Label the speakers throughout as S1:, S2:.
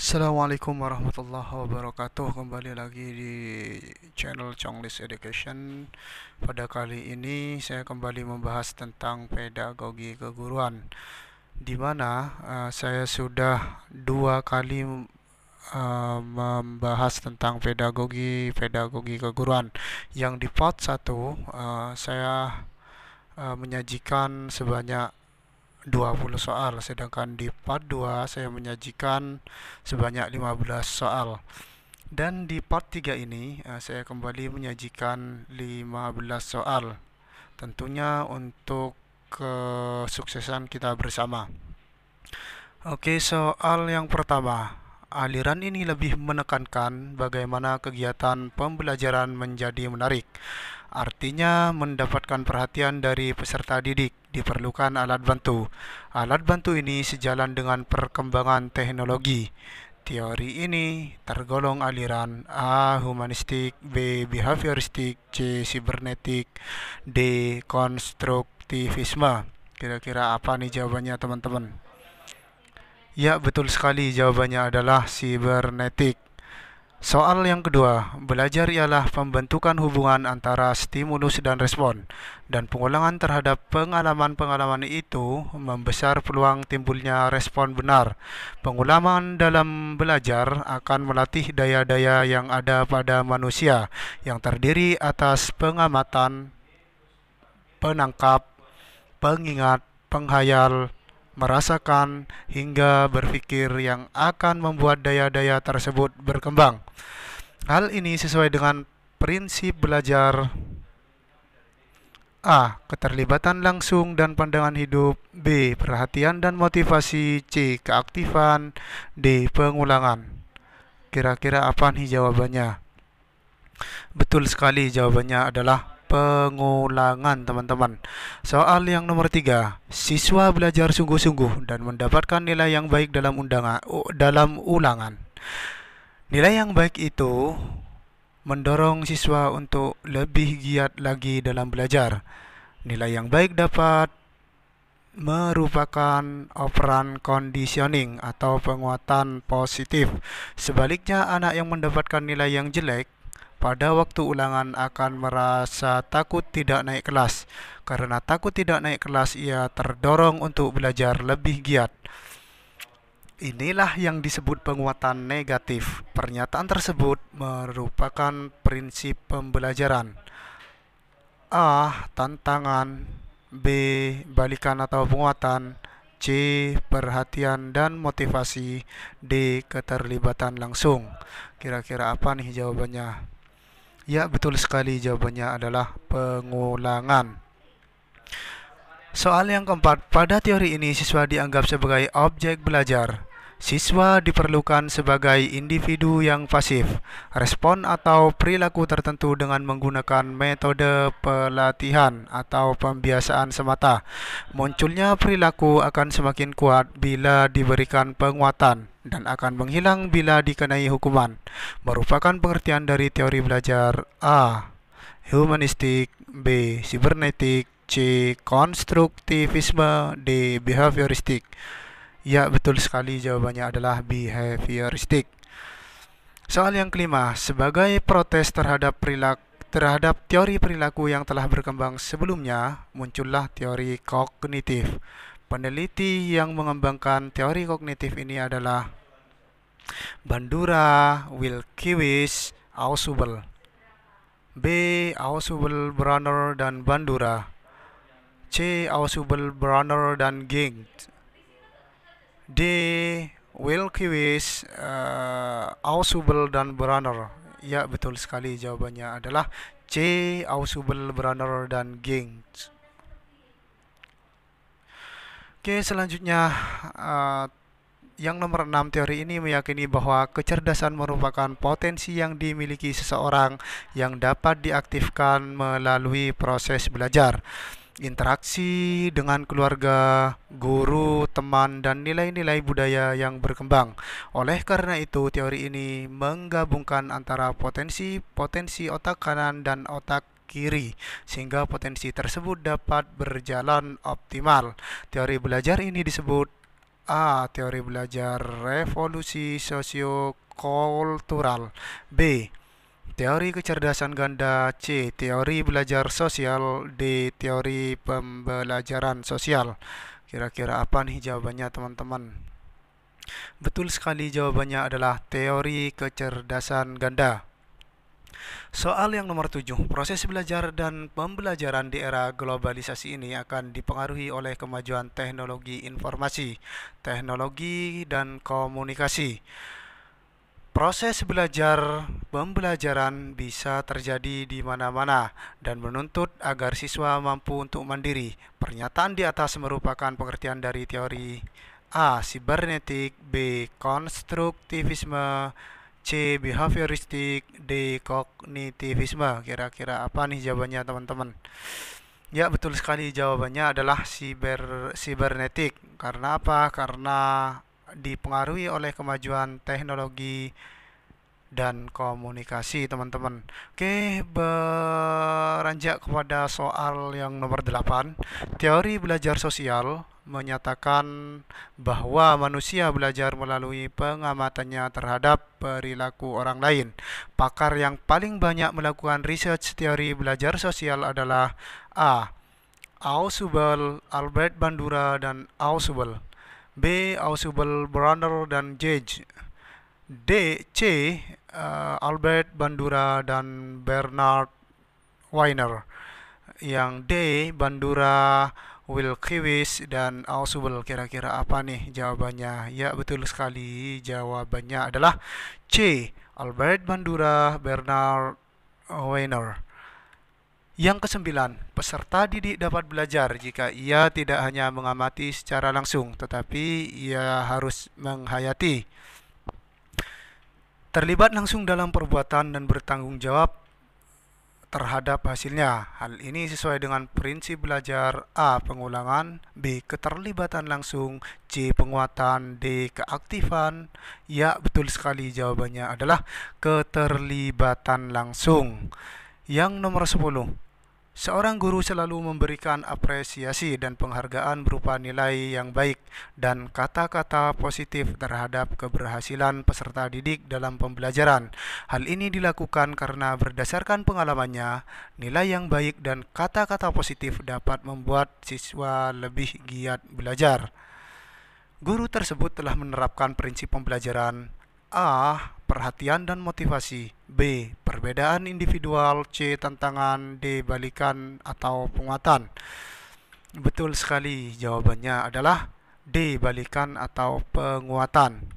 S1: Assalamualaikum warahmatullahi wabarakatuh. Kembali lagi di channel Chonglis Education. Pada kali ini saya kembali membahas tentang pedagogi keguruan, di mana saya sudah dua kali membahas tentang pedagogi keguruan. Yang di part 1 saya menyajikan sebanyak 20 soal, sedangkan di part 2 saya menyajikan sebanyak 15 soal. Dan di part 3 ini saya kembali menyajikan 15 soal, tentunya untuk kesuksesan kita bersama. Oke, soal yang pertama. Aliran ini lebih menekankan bagaimana kegiatan pembelajaran menjadi menarik. Artinya, mendapatkan perhatian dari peserta didik diperlukan alat bantu. Alat bantu ini sejalan dengan perkembangan teknologi. Teori ini tergolong aliran A. Humanistik, B. Behavioristik, C. Sibernetik, D. Konstruktivisme. Kira-kira apa nih jawabannya, teman-teman? Ya, betul sekali, jawabannya adalah sibernetik. Soal yang kedua, belajar ialah pembentukan hubungan antara stimulus dan respon, dan pengulangan terhadap pengalaman-pengalaman itu membesar peluang timbulnya respon benar. Pengulangan dalam belajar akan melatih daya-daya yang ada pada manusia, yang terdiri atas pengamatan, penangkap, pengingat, penghayal, merasakan, hingga berpikir yang akan membuat daya-daya tersebut berkembang. Hal ini sesuai dengan prinsip belajar A. Keterlibatan langsung dan pandangan hidup, B. Perhatian dan motivasi, C. Keaktifan, D. Pengulangan. Kira-kira apa nih jawabannya? Betul sekali, jawabannya adalah pengulangan, teman-teman. Soal yang nomor 3. Siswa belajar sungguh-sungguh dan mendapatkan nilai yang baik dalam ulangan. Nilai yang baik itu mendorong siswa untuk lebih giat lagi dalam belajar. Nilai yang baik dapat merupakan operan conditioning atau penguatan positif. Sebaliknya, anak yang mendapatkan nilai yang jelek pada waktu ulangan akan merasa takut tidak naik kelas. Karena takut tidak naik kelas, ia terdorong untuk belajar lebih giat. Inilah yang disebut penguatan negatif. Pernyataan tersebut merupakan prinsip pembelajaran. A. Tantangan, B. Balikan atau penguatan, C. Perhatian dan motivasi, D. Keterlibatan langsung. Kira-kira apa nih jawabannya? Ya, betul sekali, jawabannya adalah pengulangan. Soal yang keempat, pada teori ini siswa dianggap sebagai objek belajar. Siswa diperlukan sebagai individu yang pasif, respon atau perilaku tertentu dengan menggunakan metode pelatihan atau pembiasaan semata. Munculnya perilaku akan semakin kuat bila diberikan penguatan dan akan menghilang bila dikenai hukuman. Merupakan pengertian dari teori belajar A. Humanistik, B. Sibernetik, C. Konstruktivisme, D. Behavioristik. Ya, betul sekali, jawabannya adalah behavioristik. Soal yang kelima, sebagai protes terhadap teori perilaku yang telah berkembang sebelumnya, muncullah teori kognitif. Peneliti yang mengembangkan teori kognitif ini adalah Bandura, Wilkiewicz, Ausubel. B. Ausubel, Brunner, dan Bandura. C. Ausubel, Brunner, dan Gingt. D. Wilkiewicz, Ausubel, dan Brunner. Ya, betul sekali, jawabannya adalah C. Ausubel, Brunner, dan Gingt. Oke, selanjutnya yang nomor 6, teori ini meyakini bahwa kecerdasan merupakan potensi yang dimiliki seseorang yang dapat diaktifkan melalui proses belajar, interaksi dengan keluarga, guru, teman, dan nilai-nilai budaya yang berkembang. Oleh karena itu, teori ini menggabungkan antara potensi otak kanan dan otak kiri, sehingga potensi tersebut dapat berjalan optimal. Teori belajar ini disebut A. Teori belajar revolusi sosiokultural. B. Teori kecerdasan ganda. C. Teori belajar sosial. D. Teori pembelajaran sosial. Kira-kira apa nih jawabannya teman-teman? Betul sekali, jawabannya adalah teori kecerdasan ganda. Soal yang nomor 7, proses belajar dan pembelajaran di era globalisasi ini akan dipengaruhi oleh kemajuan teknologi informasi, teknologi, dan komunikasi. Proses belajar pembelajaran bisa terjadi di mana-mana dan menuntut agar siswa mampu untuk mandiri. Pernyataan di atas merupakan pengertian dari teori A. Sibernetik, B. Konstruktivisme, C. Behavioristik, D. Kognitivisme. Kira-kira apa nih jawabannya teman-teman? Ya, betul sekali, jawabannya adalah sibernetik. Karena apa? Karena dipengaruhi oleh kemajuan teknologi dan komunikasi teman-teman. Oke, beranjak kepada soal yang nomor 8. Teori belajar sosial menyatakan bahwa manusia belajar melalui pengamatannya terhadap perilaku orang lain. Pakar yang paling banyak melakukan research teori belajar sosial adalah A. Ausubel, Albert Bandura, dan Ausubel. B. Ausubel, Brunner, dan Gage. C. Albert Bandura dan Bernard Weiner. Yang D. Bandura, Wilkiewicz, dan Ausubel. Kira-kira apa nih jawabannya? Ya, betul sekali, jawabannya adalah C. Albert Bandura, Bernard Weiner. Yang kesembilan, peserta didik dapat belajar jika ia tidak hanya mengamati secara langsung, tetapi ia harus menghayati, terlibat langsung dalam perbuatan, dan bertanggung jawab terhadap hasilnya. Hal ini sesuai dengan prinsip belajar A. Pengulangan, B. Keterlibatan langsung, C. Penguatan, D. Keaktifan. Ya, betul sekali, jawabannya adalah keterlibatan langsung. Yang nomor 10, seorang guru selalu memberikan apresiasi dan penghargaan berupa nilai yang baik dan kata-kata positif terhadap keberhasilan peserta didik dalam pembelajaran. Hal ini dilakukan karena berdasarkan pengalamannya, nilai yang baik dan kata-kata positif dapat membuat siswa lebih giat belajar. Guru tersebut telah menerapkan prinsip pembelajaran A. Perhatian dan motivasi, B. Perbedaan individual, C. Tantangan, D. Balikan atau penguatan. Betul sekali, jawabannya adalah D. Balikan atau penguatan.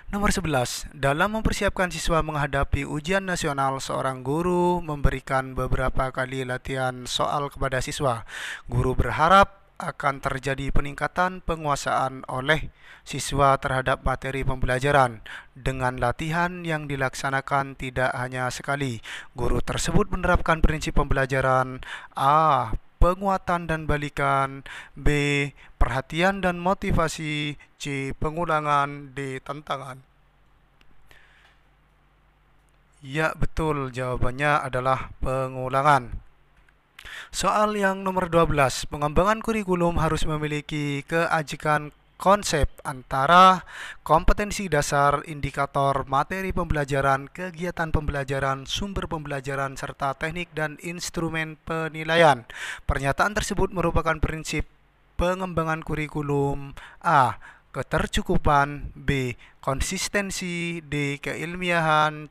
S1: Nomor 11. Dalam mempersiapkan siswa menghadapi ujian nasional, seorang guru memberikan beberapa kali latihan soal kepada siswa. Guru berharap akan terjadi peningkatan penguasaan oleh siswa terhadap materi pembelajaran. Dengan latihan yang dilaksanakan tidak hanya sekali, guru tersebut menerapkan prinsip pembelajaran A. Penguatan dan balikan, B. Perhatian dan motivasi, C. Pengulangan, D. Tantangan. Ya, betul, jawabannya adalah pengulangan. Soal yang nomor 12, pengembangan kurikulum harus memiliki keajikan konsep antara kompetensi dasar, indikator, materi pembelajaran, kegiatan pembelajaran, sumber pembelajaran, serta teknik dan instrumen penilaian. Pernyataan tersebut merupakan prinsip pengembangan kurikulum. A. Ketercukupan, B. Konsistensi, D. Keilmiahan,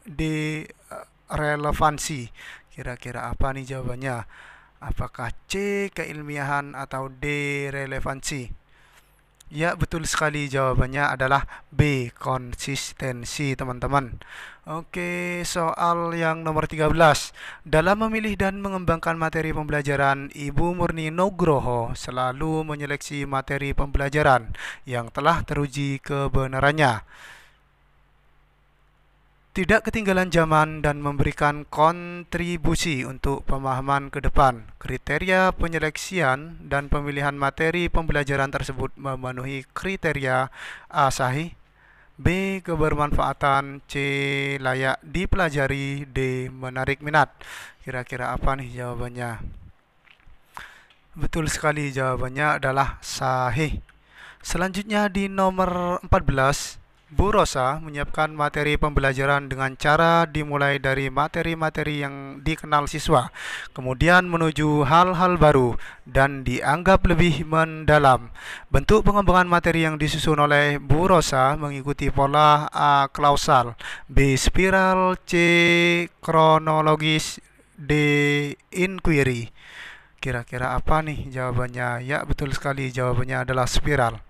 S1: D. Relevansi. Kira-kira apa nih jawabannya? Apakah C. Keilmiahan atau D. Relevansi? Ya, betul sekali, jawabannya adalah B. Konsistensi teman-teman. Oke, soal yang nomor 13. Dalam memilih dan mengembangkan materi pembelajaran, Ibu Murni Nugroho selalu menyeleksi materi pembelajaran yang telah teruji kebenarannya, tidak ketinggalan zaman, dan memberikan kontribusi untuk pemahaman ke depan. Kriteria penyeleksian dan pemilihan materi pembelajaran tersebut memenuhi kriteria A. Sahih, B. Kebermanfaatan, C. Layak dipelajari, D. Menarik minat. Kira-kira apa nih jawabannya? Betul sekali, jawabannya adalah sahih. Selanjutnya di nomor 14, Bu Rosa menyiapkan materi pembelajaran dengan cara dimulai dari materi-materi yang dikenal siswa, kemudian menuju hal-hal baru dan dianggap lebih mendalam. Bentuk pengembangan materi yang disusun oleh Bu Rosa mengikuti pola A. Klausal, B. Spiral, C. Kronologis, D. Inquiry. Kira-kira apa nih jawabannya? Ya, betul sekali, jawabannya adalah spiral.